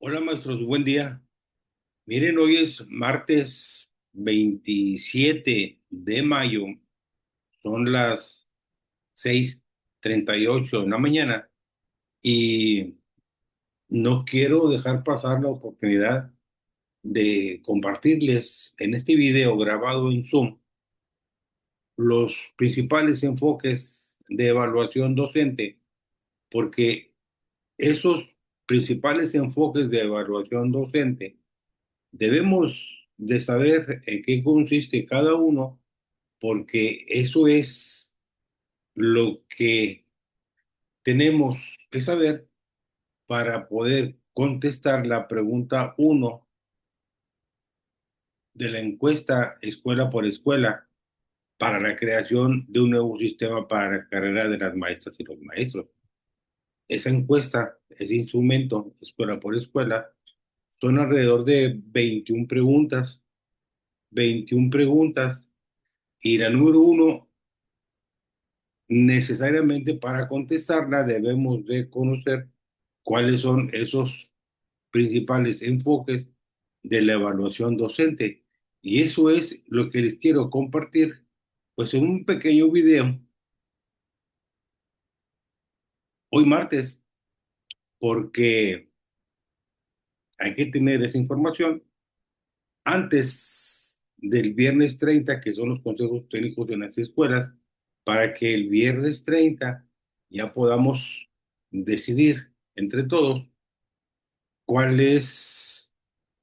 Hola maestros, buen día. Miren, hoy es martes 27 de mayo, son las 6:38 de la mañana y no quiero dejar pasar la oportunidad de compartirles en este video grabado en Zoom los principales enfoques de evaluación docente, porque esos principales enfoques de evaluación docente debemos de saber en qué consiste cada uno, porque eso es lo que tenemos que saber para poder contestar la pregunta uno de la encuesta Escuela por Escuela para la creación de un nuevo sistema para la carrera de las maestras y los maestros. Esa encuesta, ese instrumento, Escuela por Escuela, son alrededor de 21 preguntas, y la número uno. Necesariamente para contestarla debemos de conocer cuáles son esos principales enfoques de la evaluación docente. Y eso es lo que les quiero compartir, pues en un pequeño video hoy martes, porque hay que tener esa información antes del viernes 30, que son los consejos técnicos de las escuelas, para que el viernes 30 ya podamos decidir entre todos cuál es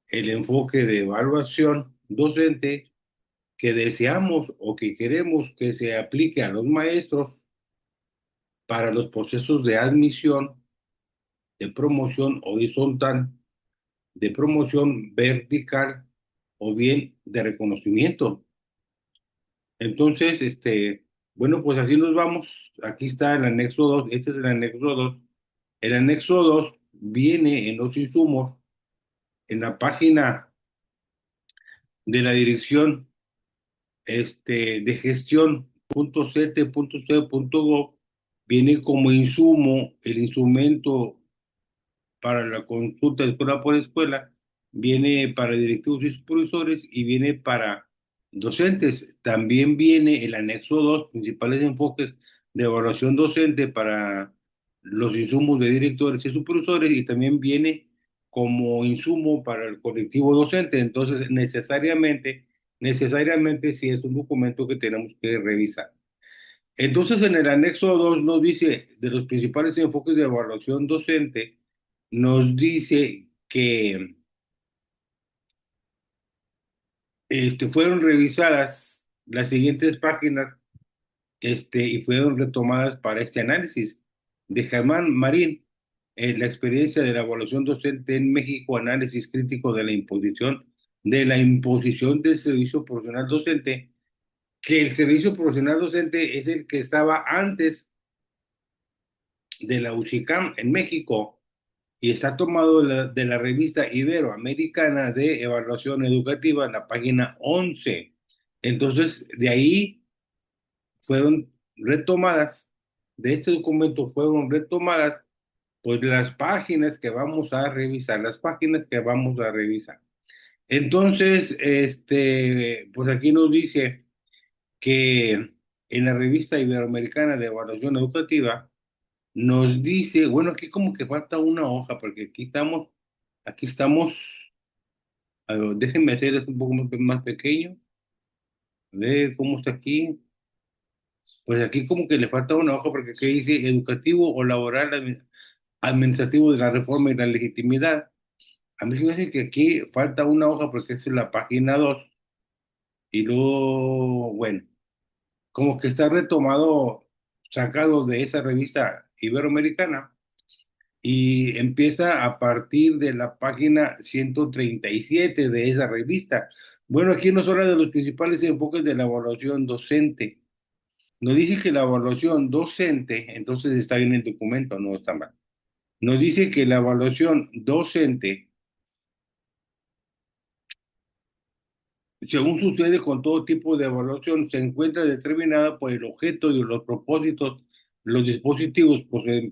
el enfoque de evaluación docente que deseamos o que queremos que se aplique a los maestros para los procesos de admisión, de promoción horizontal, de promoción vertical o bien de reconocimiento. Entonces, bueno, pues así nos vamos. Aquí está el anexo 2. Este es el anexo 2. El anexo 2 viene en los insumos en la página de la dirección de gestión.cet.ce.gov. Viene como insumo el instrumento para la consulta de escuela por escuela, viene para directivos y supervisores y viene para docentes. También viene el anexo 2, principales enfoques de evaluación docente para los insumos de directores y supervisores, y también viene como insumo para el colectivo docente. Entonces, necesariamente sí es un documento que tenemos que revisar. Entonces, en el anexo 2 nos dice de los principales enfoques de evaluación docente, nos dice que fueron revisadas las siguientes páginas, y fueron retomadas para este análisis de Germán Marín, la experiencia de la evaluación docente en México, análisis crítico de la imposición del servicio profesional docente, que el servicio profesional docente es el que estaba antes de la UCICAM en México y está tomado de la revista Iberoamericana de Evaluación Educativa en la página 11. Entonces, de ahí fueron retomadas, de este documento fueron retomadas, pues las páginas que vamos a revisar, las páginas que vamos a revisar. Entonces, pues aquí nos dice que en la revista Iberoamericana de Evaluación Educativa, nos dice, bueno, aquí como que falta una hoja, porque aquí estamos, a ver, déjenme hacer esto un poco más pequeño, a ver cómo está aquí. Pues aquí como que le falta una hoja, porque aquí dice educativo o laboral administrativo de la reforma y la legitimidad. A mí se me hace que aquí falta una hoja porque esa es la página 2 y luego, bueno, como que está retomado, sacado de esa revista iberoamericana. Y empieza a partir de la página 137 de esa revista. Bueno, aquí nos habla de los principales enfoques de la evaluación docente. Nos dice que la evaluación docente, entonces está bien el documento, no está mal. Nos dice que la evaluación docente, según sucede con todo tipo de evaluación, se encuentra determinada por el objeto y los propósitos, los dispositivos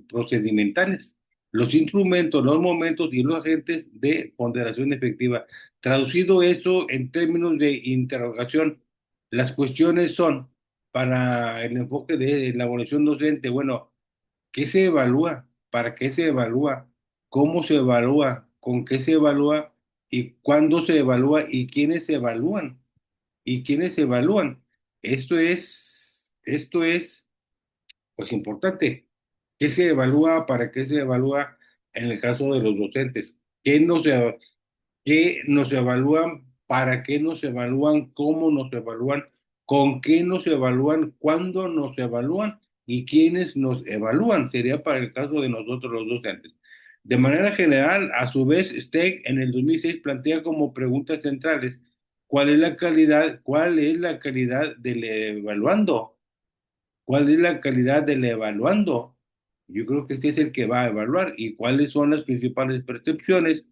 procedimentales. los instrumentos, los momentos y los agentes de ponderación efectiva. Traducido eso en términos de interrogación, las cuestiones son, para el enfoque de elaboración docente, bueno, ¿qué se evalúa? ¿Para qué se evalúa? ¿Cómo se evalúa? ¿Con qué se evalúa? ¿Y cuándo se evalúa? ¿Y quiénes se evalúan? ¿Y quiénes evalúan? Esto es pues importante. ¿Qué se evalúa? ¿Para qué se evalúa en el caso de los docentes? ¿Qué nos evalúan? ¿Para qué nos evalúan? ¿Cómo nos evalúan? ¿Con qué nos evalúan? ¿Cuándo nos evalúan? ¿Y quiénes nos evalúan? Sería para el caso de nosotros los docentes. De manera general, a su vez, Steck en el 2006 plantea como preguntas centrales, ¿cuál es la calidad del evaluando? ¿Cuál es la calidad del evaluando? Yo creo que este es el que va a evaluar. ¿Y cuáles son las principales percepciones?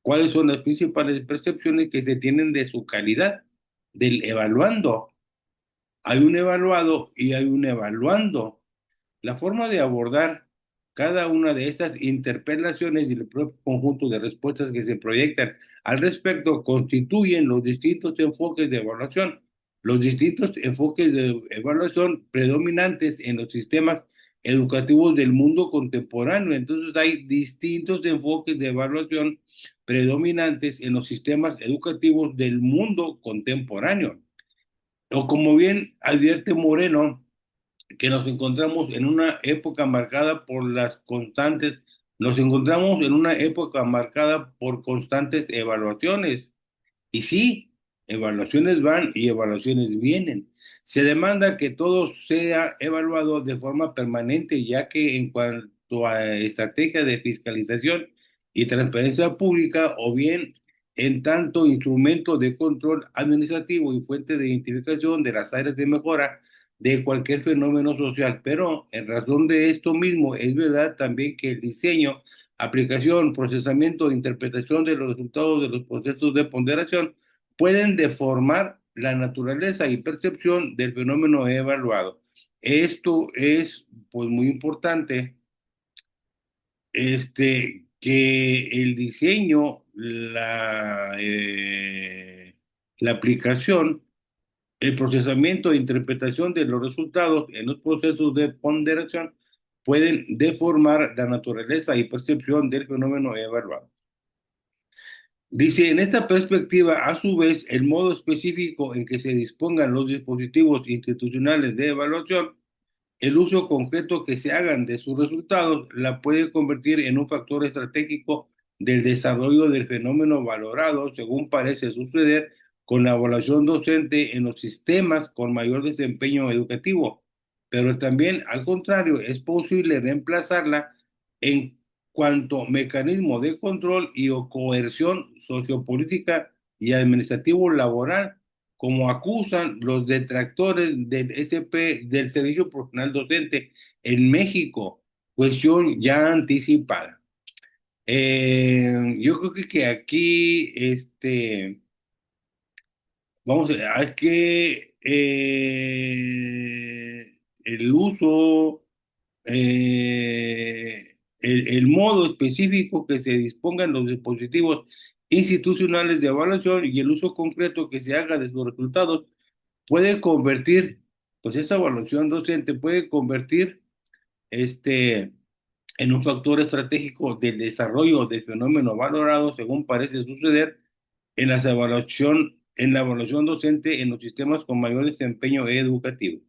¿Cuáles son las principales percepciones que se tienen de su calidad del evaluando? Hay un evaluado y hay un evaluando. La forma de abordar cada una de estas interpelaciones y el propio conjunto de respuestas que se proyectan al respecto constituyen los distintos enfoques de evaluación, los distintos enfoques de evaluación predominantes en los sistemas educativos del mundo contemporáneo. Entonces hay distintos enfoques de evaluación predominantes en los sistemas educativos del mundo contemporáneo. O como bien advierte Moreno, que nos encontramos en una época marcada por las constantes, nos encontramos en una época marcada por constantes evaluaciones. Y sí, evaluaciones van y evaluaciones vienen. Se demanda que todo sea evaluado de forma permanente, ya que en cuanto a estrategia de fiscalización y transparencia pública, o bien en tanto instrumento de control administrativo y fuente de identificación de las áreas de mejora de cualquier fenómeno social. Pero en razón de esto mismo, es verdad también que el diseño, aplicación, procesamiento e interpretación de los resultados de los procesos de ponderación pueden deformar la naturaleza y percepción del fenómeno evaluado. Esto es, pues, muy importante, que el diseño, la aplicación, el procesamiento e interpretación de los resultados en los procesos de ponderación pueden deformar la naturaleza y percepción del fenómeno evaluado. Dice, en esta perspectiva, a su vez, el modo específico en que se dispongan los dispositivos institucionales de evaluación, el uso concreto que se hagan de sus resultados, la puede convertir en un factor estratégico del desarrollo del fenómeno valorado, según parece suceder con la evaluación docente en los sistemas con mayor desempeño educativo. Pero también, al contrario, es posible reemplazarla en cuanto mecanismo de control y o coerción sociopolítica y administrativo laboral, como acusan los detractores del SP, del Servicio Profesional Docente en México, cuestión ya anticipada. Yo creo que aquí, vamos a, es que el uso, el modo específico que se dispongan los dispositivos institucionales de evaluación y el uso concreto que se haga de sus resultados puede convertir, pues esa evaluación docente puede convertir en un factor estratégico del desarrollo del fenómeno valorado, según parece suceder en la evaluación docente en los sistemas con mayor desempeño educativo.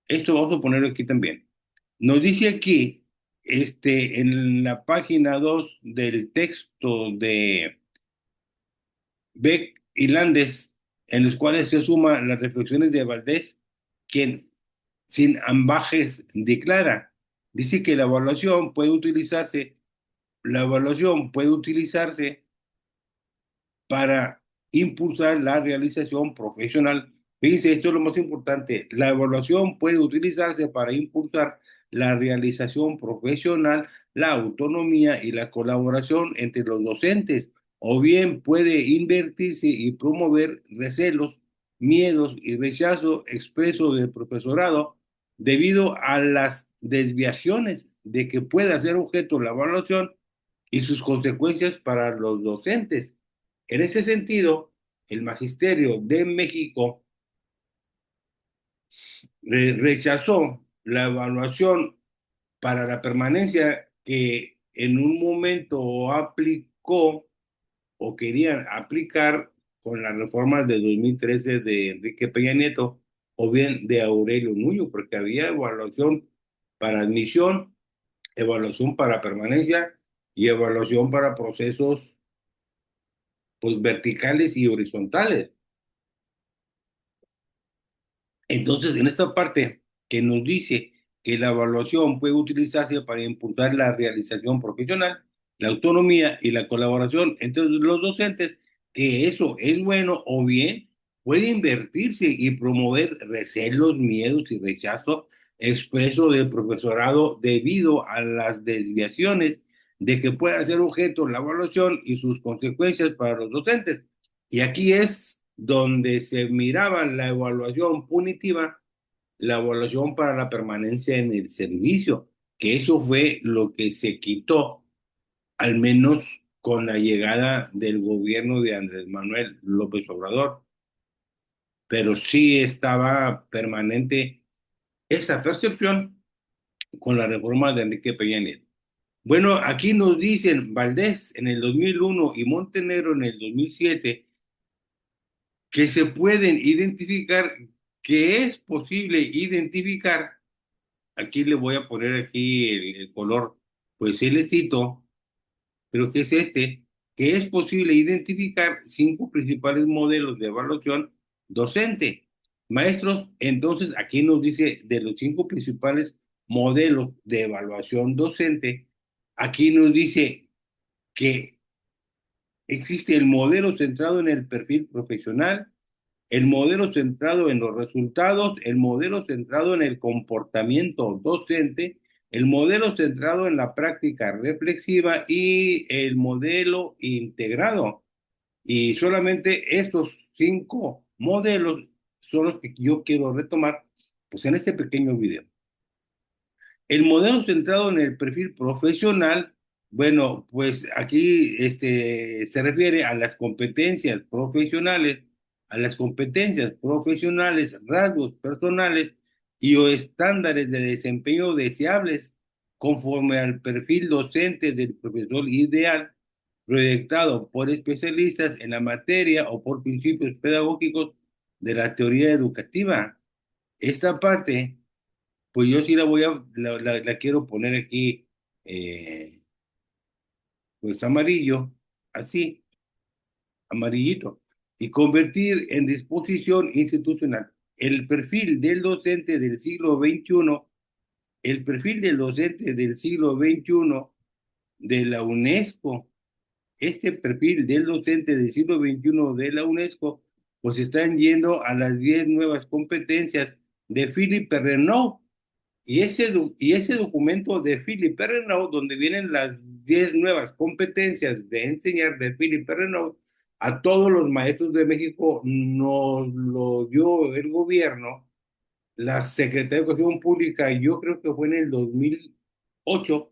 Esto vamos a ponerlo aquí también. Nos dice aquí, en la página 2 del texto de Beck y Landes, en los cuales se suman las reflexiones de Valdés, quien sin ambajes declara, dice que la evaluación puede utilizarse para impulsar la realización profesional. Fíjense, esto es lo más importante. La evaluación puede utilizarse para impulsar la realización profesional, la autonomía y la colaboración entre los docentes, o bien puede invertirse y promover recelos, miedos y rechazo expreso del profesorado debido a las desviaciones de que pueda ser objeto la evaluación y sus consecuencias para los docentes. En ese sentido, el Magisterio de México rechazó la evaluación para la permanencia que en un momento aplicó o querían aplicar con las reformas de 2013 de Enrique Peña Nieto o bien de Aurelio Nuño, porque había evaluación para admisión, evaluación para permanencia y evaluación para procesos pues, verticales y horizontales. Entonces, en esta parte que nos dice que la evaluación puede utilizarse para impulsar la realización profesional, la autonomía y la colaboración entre los docentes, que eso es bueno o bien puede invertirse y promover recelos, miedos y rechazo expreso del profesorado debido a las desviaciones de que pueda ser objeto la evaluación y sus consecuencias para los docentes. Y aquí es donde se miraba la evaluación punitiva, la evaluación para la permanencia en el servicio, que eso fue lo que se quitó, al menos con la llegada del gobierno de Andrés Manuel López Obrador. Pero sí estaba permanente esa percepción con la reforma de Enrique Peña Nieto. Bueno, aquí nos dicen Valdés en el 2001 y Montenegro en el 2007 que se pueden identificar, que es posible identificar, aquí le voy a poner aquí el color, pues celestito, pero que es este, que es posible identificar cinco principales modelos de evaluación docente. Maestros, entonces aquí nos dice de los cinco principales modelos de evaluación docente, aquí nos dice que existe el modelo centrado en el perfil profesional, el modelo centrado en los resultados, el modelo centrado en el comportamiento docente, el modelo centrado en la práctica reflexiva y el modelo integrado. Y solamente estos cinco modelos son los que yo quiero retomar pues, en este pequeño video. El modelo centrado en el perfil profesional, bueno, pues aquí se refiere a las competencias profesionales, rasgos personales y o estándares de desempeño deseables conforme al perfil docente del profesor ideal, proyectado por especialistas en la materia o por principios pedagógicos de la teoría educativa. Esta parte pues yo sí la voy a, la quiero poner aquí, eh, pues amarillo, así, amarillito, y convertir en disposición institucional el perfil del docente del siglo XXI, el perfil del docente del siglo XXI de la UNESCO, este perfil del docente del siglo XXI de la UNESCO, pues están yendo a las 10 nuevas competencias de Philippe Renaud. Y ese documento de Philippe Renaud, donde vienen las 10 nuevas competencias de enseñar de Philippe Renaud, a todos los maestros de México nos lo dio el gobierno, la Secretaría de Educación Pública, yo creo que fue en el 2008,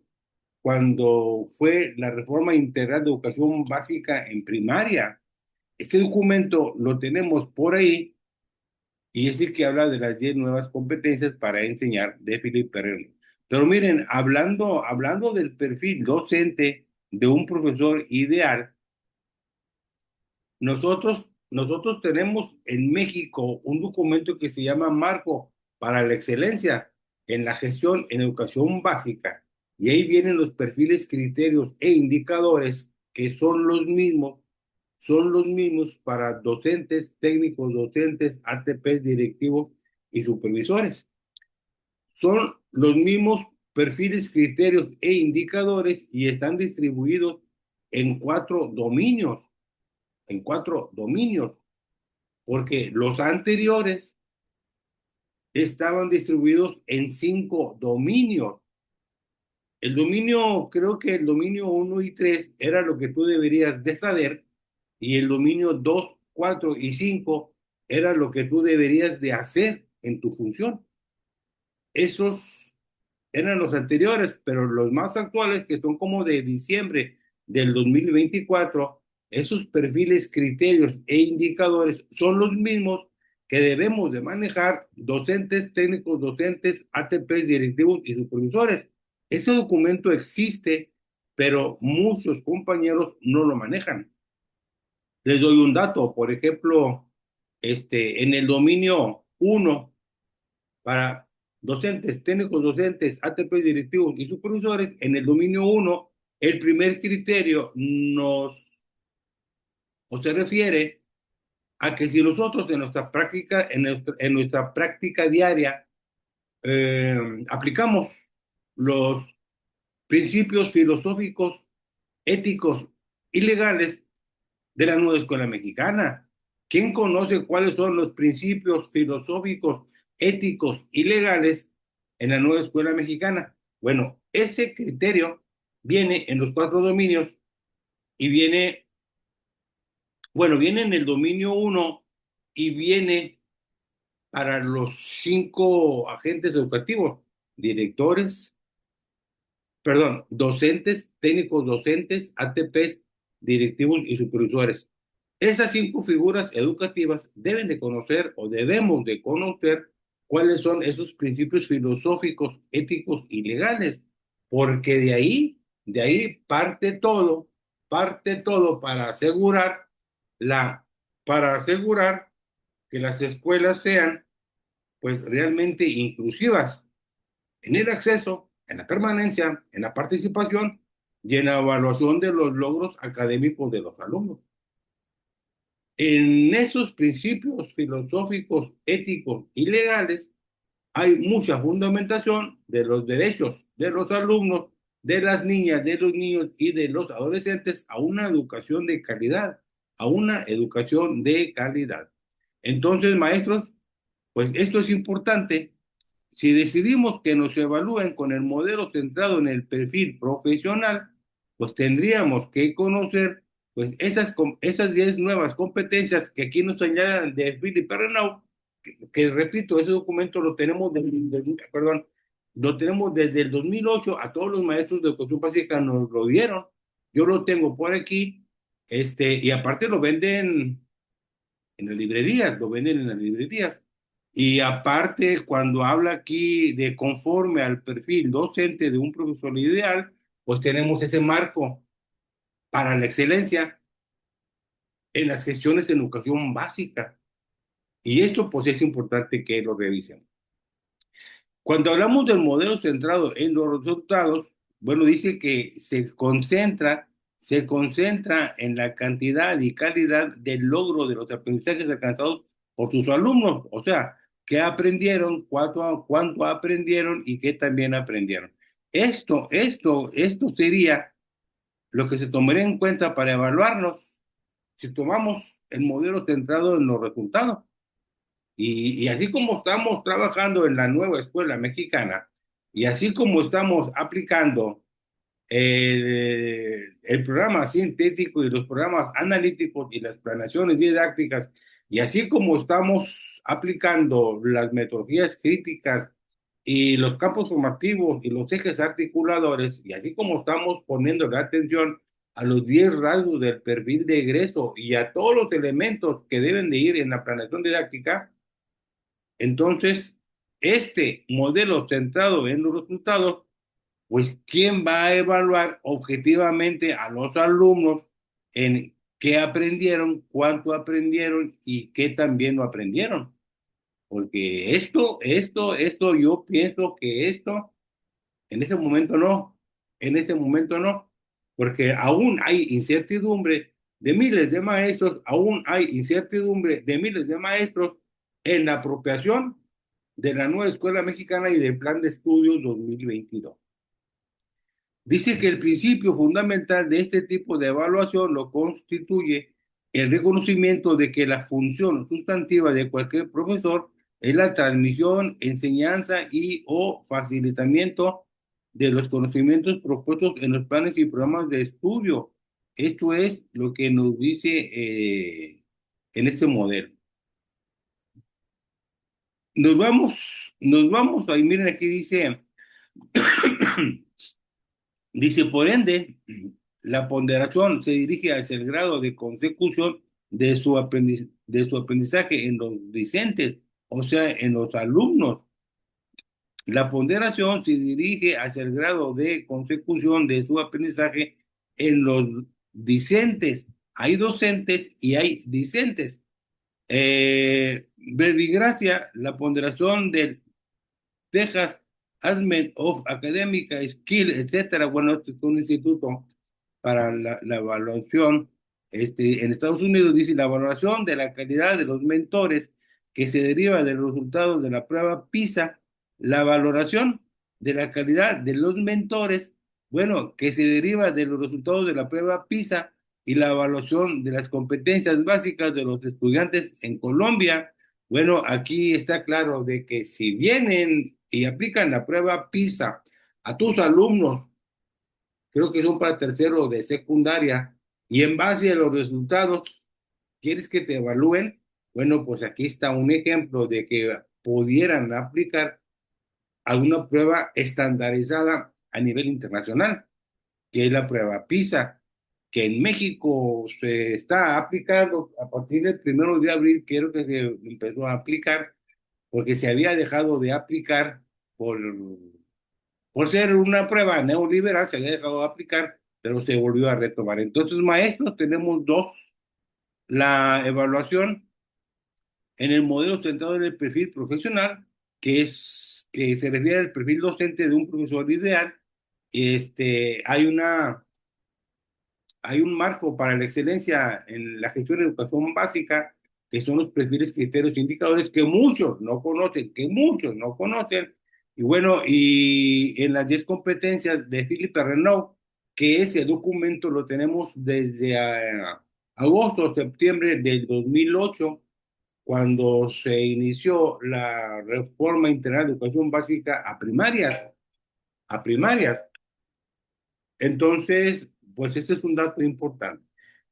cuando fue la reforma integral de educación básica en primaria. Este documento lo tenemos por ahí y es el que habla de las 10 nuevas competencias para enseñar de Philippe Perrino. Pero miren, hablando del perfil docente de un profesor ideal, nosotros tenemos en México un documento que se llama Marco para la Excelencia en la Gestión en Educación Básica. Y ahí vienen los perfiles, criterios e indicadores que son los mismos para docentes, técnicos docentes, ATPs, directivos y supervisores. Son los mismos perfiles, criterios e indicadores y están distribuidos en en cuatro dominios, porque los anteriores estaban distribuidos en cinco dominios. El dominio, creo que el dominio uno y 3 era lo que tú deberías de saber, y el dominio 2, 4 y 5 era lo que tú deberías de hacer en tu función. Esos eran los anteriores, pero los más actuales, que son como de diciembre del 2024, esos perfiles, criterios e indicadores son los mismos que debemos de manejar docentes, técnicos, docentes, ATPs, directivos y supervisores. Ese documento existe, pero muchos compañeros no lo manejan. Les doy un dato, por ejemplo, en el dominio uno para docentes, técnicos docentes, ATP directivos y supervisores, en el dominio uno el primer criterio se refiere a que si nosotros en nuestra práctica diaria eh, aplicamos los principios filosóficos, éticos y legales de la nueva escuela mexicana. ¿Quién conoce cuáles son los principios filosóficos, éticos y legales en la nueva escuela mexicana? Bueno, ese criterio viene en los cuatro dominios y viene en el dominio uno y viene para los cinco agentes educativos, directores, perdón, docentes, técnicos docentes, ATPs, directivos y supervisores. Esas cinco figuras educativas deben de conocer o debemos de conocer cuáles son esos principios filosóficos, éticos y legales, porque de ahí parte todo la, para asegurar que las escuelas sean pues realmente inclusivas en el acceso, en la permanencia, en la participación y en la evaluación de los logros académicos de los alumnos. En esos principios filosóficos, éticos y legales hay mucha fundamentación de los derechos de los alumnos, de las niñas, de los niños y de los adolescentes a una educación de calidad, a una educación de calidad. Entonces, maestros, pues esto es importante. Si decidimos que nos evalúen con el modelo centrado en el perfil profesional, pues tendríamos que conocer pues esas 10 nuevas competencias que aquí nos señalan de Philip Renaud, que repito, ese documento lo tenemos desde el 2008, a todos los maestros de educación básica nos lo dieron, yo lo tengo por aquí, y aparte lo venden en las librerías, lo venden en las librerías. Y aparte, cuando habla aquí de conforme al perfil docente de un profesor ideal, pues tenemos ese marco para la excelencia en las gestiones en educación básica. Y esto pues es importante que lo revisen. Cuando hablamos del modelo centrado en los resultados, bueno, dice que se concentra en la cantidad y calidad del logro de los aprendizajes alcanzados por sus alumnos, o sea, qué aprendieron, cuánto aprendieron y qué también aprendieron. Esto sería lo que se tomaría en cuenta para evaluarnos si tomamos el modelo centrado en los resultados. Y así como estamos trabajando en la nueva escuela mexicana, y así como estamos aplicando el programa sintético y los programas analíticos y las planeaciones didácticas, y así como estamos aplicando las metodologías críticas y los campos formativos y los ejes articuladores, y así como estamos poniendo la atención a los 10 rasgos del perfil de egreso y a todos los elementos que deben de ir en la planeación didáctica, entonces, este modelo centrado en los resultados, pues, ¿quién va a evaluar objetivamente a los alumnos en qué aprendieron, cuánto aprendieron y qué también no aprendieron? Porque yo pienso que esto, en este momento no, en este momento no, porque aún hay incertidumbre de miles de maestros, aún hay incertidumbre de miles de maestros en la apropiación de la nueva escuela mexicana y del plan de estudios 2022. Dice que el principio fundamental de este tipo de evaluación lo constituye el reconocimiento de que la función sustantiva de cualquier profesor es la transmisión, enseñanza y o facilitamiento de los conocimientos propuestos en los planes y programas de estudio. Esto es lo que nos dice en este modelo. Ahí miren aquí dice, dice, por ende, la ponderación se dirige hacia el grado de consecución de su aprendizaje en los discentes, o sea, en los alumnos. La ponderación se dirige hacia el grado de consecución de su aprendizaje en los discentes. Hay docentes y hay discentes. Verbigracia, la ponderación del Texas Assessment of Academic Skill, etcétera. Bueno, este es un instituto para la evaluación. En Estados Unidos dice la valoración de la calidad de los mentores que se deriva de los resultados de la prueba PISA, la valoración de la calidad de los mentores, bueno, que se deriva de los resultados de la prueba PISA y la evaluación de las competencias básicas de los estudiantes en Colombia. Bueno, aquí está claro de que si vienen y aplican la prueba PISA a tus alumnos, creo que son para tercero de secundaria, y en base a los resultados, ¿quieres que te evalúen? Bueno, pues aquí está un ejemplo de que pudieran aplicar alguna prueba estandarizada a nivel internacional, que es la prueba PISA, que en México se está aplicando a partir del 1 de abril, creo que se empezó a aplicar, porque se había dejado de aplicar por ser una prueba neoliberal, se había dejado de aplicar, pero se volvió a retomar. Entonces, maestros, tenemos dos. La evaluación en el modelo centrado en el perfil profesional, que se refiere al perfil docente de un profesor ideal. Hay hay un marco para la excelencia en la gestión de educación básica, que son los perfiles, criterios e indicadores que muchos no conocen. Y bueno, y en las 10 competencias de Philippe Renaud, que ese documento lo tenemos desde agosto o septiembre del 2008, cuando se inició la reforma integral de educación básica a primarias. Entonces, pues ese es un dato importante.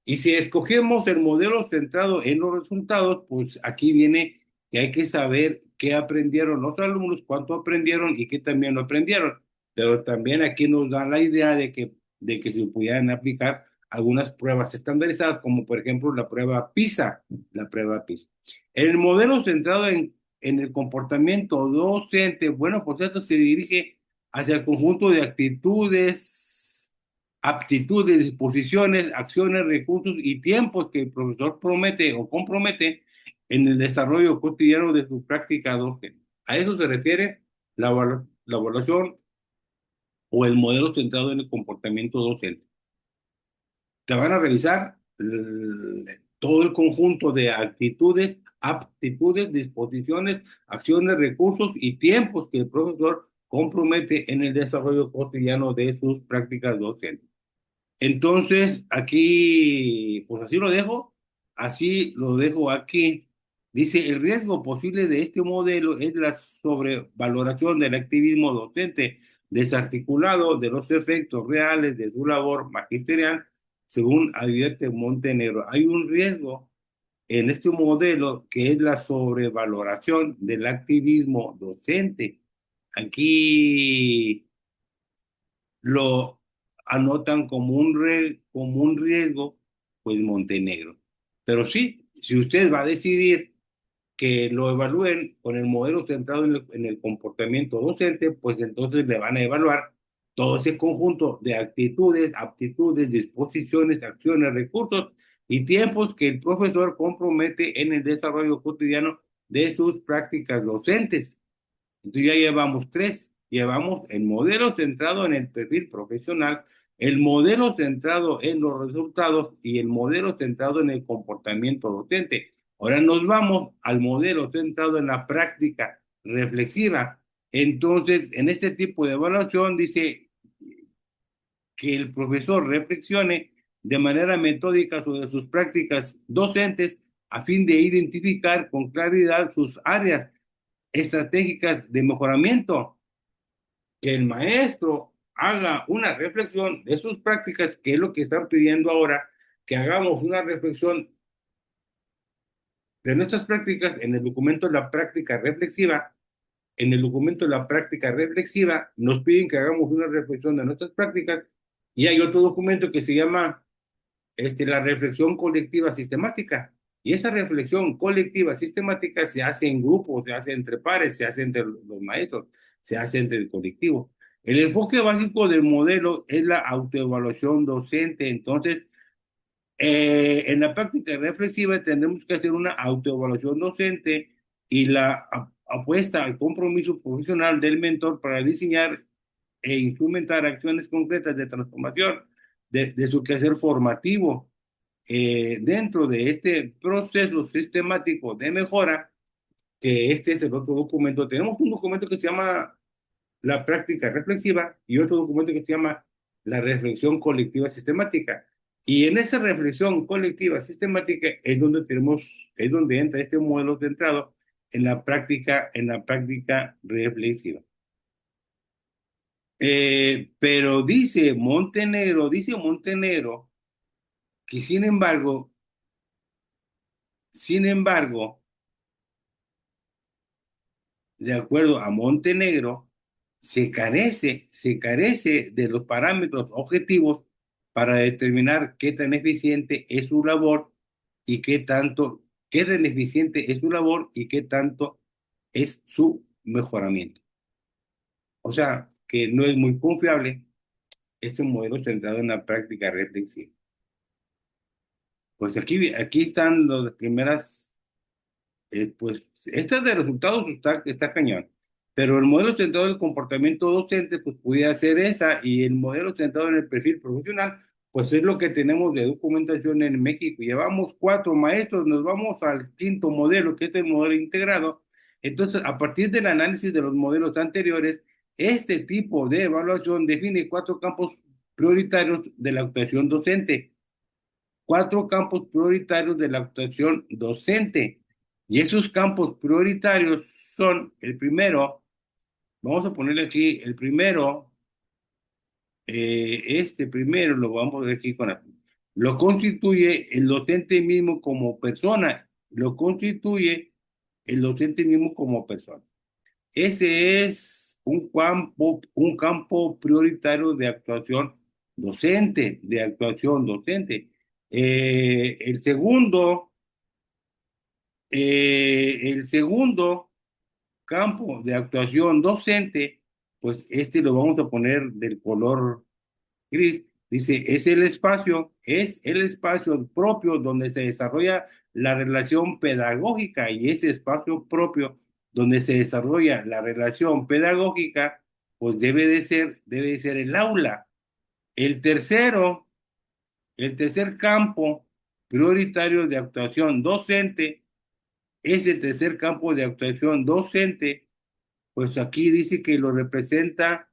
Y si escogemos el modelo centrado en los resultados, pues aquí viene que hay que saber qué aprendieron los alumnos, cuánto aprendieron y qué también lo aprendieron. Pero también aquí nos da la idea de que se pudieran aplicar algunas pruebas estandarizadas, como por ejemplo la prueba PISA, la prueba PISA. En el modelo centrado en el comportamiento docente, bueno, pues esto se dirige hacia el conjunto de actitudes, aptitudes, disposiciones, acciones, recursos y tiempos que el profesor promete o compromete en el desarrollo cotidiano de su práctica docente. A eso se refiere la evaluación o el modelo centrado en el comportamiento docente. Te van a revisar todo el conjunto de actitudes, aptitudes, disposiciones, acciones, recursos y tiempos que el profesor compromete en el desarrollo cotidiano de sus prácticas docentes. Entonces, aquí, pues así lo dejo aquí. Dice, el riesgo posible de este modelo es la sobrevaloración del activismo docente, desarticulado de los efectos reales de su labor magisterial, según advierte Montenegro. Hay un riesgo en este modelo que es la sobrevaloración del activismo docente. Aquí lo anotan como un riesgo, pues Montenegro. Pero sí, si usted va a decidir que lo evalúen con el modelo centrado en el comportamiento docente, pues entonces le van a evaluar todo ese conjunto de actitudes, aptitudes, disposiciones, acciones, recursos y tiempos que el profesor compromete en el desarrollo cotidiano de sus prácticas docentes. Entonces ya llevamos tres. Llevamos el modelo centrado en el perfil profesional, el modelo centrado en los resultados y el modelo centrado en el comportamiento docente. Ahora nos vamos al modelo centrado en la práctica reflexiva. Entonces, en este tipo de evaluación dice que el profesor reflexione de manera metódica sobre sus prácticas docentes a fin de identificar con claridad sus áreas estratégicas de mejoramiento, que el maestro haga una reflexión de sus prácticas, que es lo que están pidiendo ahora, que hagamos una reflexión de nuestras prácticas en el documento de la práctica reflexiva. En el documento de la práctica reflexiva nos piden que hagamos una reflexión de nuestras prácticas Y hay otro documento que se llama la reflexión colectiva sistemática. Y esa reflexión colectiva sistemática se hace en grupos, se hace entre pares, se hace entre los maestros, se hace entre el colectivo. El enfoque básico del modelo es la autoevaluación docente. Entonces, en la práctica reflexiva tendremos que hacer una autoevaluación docente y la apuesta al compromiso profesional del mentor para diseñar e instrumentar acciones concretas de transformación de su quehacer formativo. Dentro de este proceso sistemático de mejora, que este es el otro documento, tenemos un documento que se llama la práctica reflexiva y otro documento que se llama la reflexión colectiva sistemática. Y en esa reflexión colectiva sistemática es donde entra este modelo centrado en la práctica reflexiva. Pero dice Montenegro que sin embargo, de acuerdo a Montenegro, se carece de los parámetros objetivos para determinar qué tan eficiente es su labor y qué tan eficiente es su labor y qué tanto es su mejoramiento. O sea, que no es muy confiable este modelo centrado en la práctica reflexiva. Pues aquí están las primeras. Pues este de resultados está cañón, pero el modelo centrado en el comportamiento docente pues pudiera ser esa, y el modelo centrado en el perfil profesional pues es lo que tenemos de documentación en México. Llevamos 4 maestros, nos vamos al quinto modelo, que es el modelo integrado. Entonces, a partir del análisis de los modelos anteriores, este tipo de evaluación define 4 campos prioritarios de la actuación docente. 4 campos prioritarios de la actuación docente. Y esos campos prioritarios son: el primero, vamos a ponerle aquí, el primero, este primero lo vamos a ver aquí lo constituye el docente mismo como persona, lo constituye el docente mismo como persona. Ese es un campo prioritario de actuación docente. El segundo campo de actuación docente, pues este lo vamos a poner del color gris. Dice, es el espacio propio donde se desarrolla la relación pedagógica, y ese espacio propio donde se desarrolla la relación pedagógica, pues debe de ser el aula. El tercero, el tercer campo prioritario de actuación docente, ese tercer campo de actuación docente, pues aquí dice que lo representa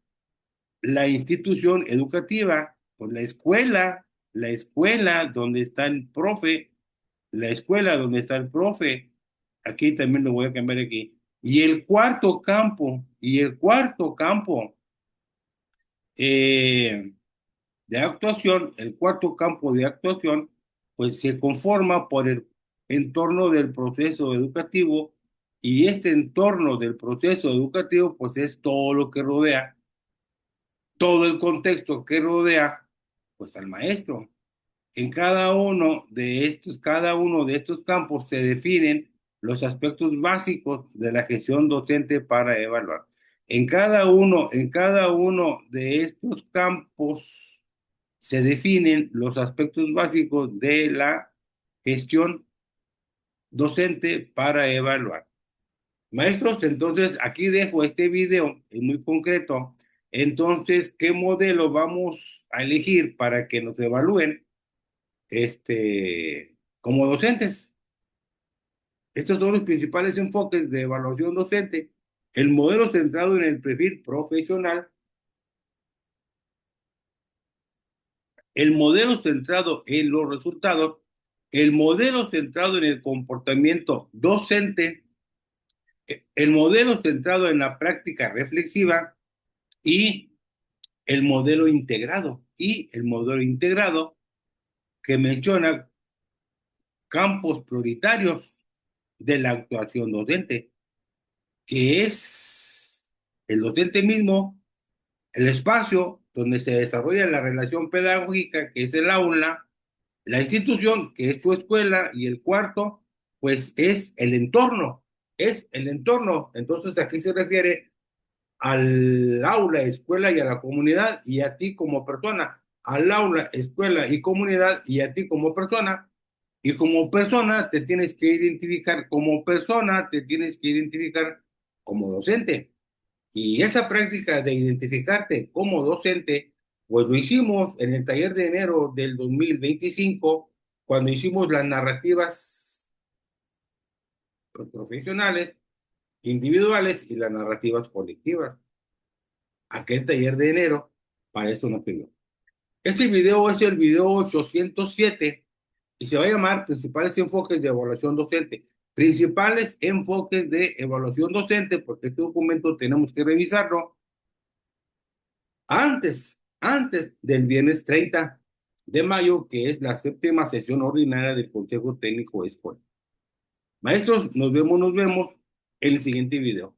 la institución educativa, pues la escuela donde está el profe, la escuela donde está el profe. Aquí también lo voy a cambiar aquí. Y el cuarto campo eh, de actuación, el cuarto campo de actuación, pues se conforma por el entorno del proceso educativo, y este entorno del proceso educativo, pues es todo lo que rodea, todo el contexto que rodea, pues al maestro. Cada uno de estos campos se definen los aspectos básicos de la gestión docente para evaluar. En cada uno de estos campos se definen los aspectos básicos de la gestión docente para evaluar. Maestros, entonces aquí dejo este video, es muy concreto. Entonces, ¿qué modelo vamos a elegir para que nos evalúen como docentes? Estos son los principales enfoques de evaluación docente: el modelo centrado en el perfil profesional, el modelo centrado en los resultados, el modelo centrado en el comportamiento docente, el modelo centrado en la práctica reflexiva, y el modelo integrado que menciona campos prioritarios de la actuación docente, que es el docente mismo, el espacio donde se desarrolla la relación pedagógica, que es el aula, la institución, que es tu escuela, y el cuarto, pues es el entorno, es el entorno. Entonces aquí se refiere al aula, escuela y a la comunidad y a ti como persona, al aula, escuela y comunidad y a ti como persona. Y como persona te tienes que identificar, como persona te tienes que identificar como docente. Y esa práctica de identificarte como docente, pues lo hicimos en el taller de enero del 2025, cuando hicimos las narrativas profesionales, individuales y las narrativas colectivas. Aquel taller de enero, para eso nos sirvió. Este video es el video 807 y se va a llamar Principales enfoques de evaluación docente. Principales enfoques de evaluación docente, porque este documento tenemos que revisarlo antes del viernes 30 de mayo, que es la séptima sesión ordinaria del Consejo Técnico Escolar. Maestros, nos vemos en el siguiente video.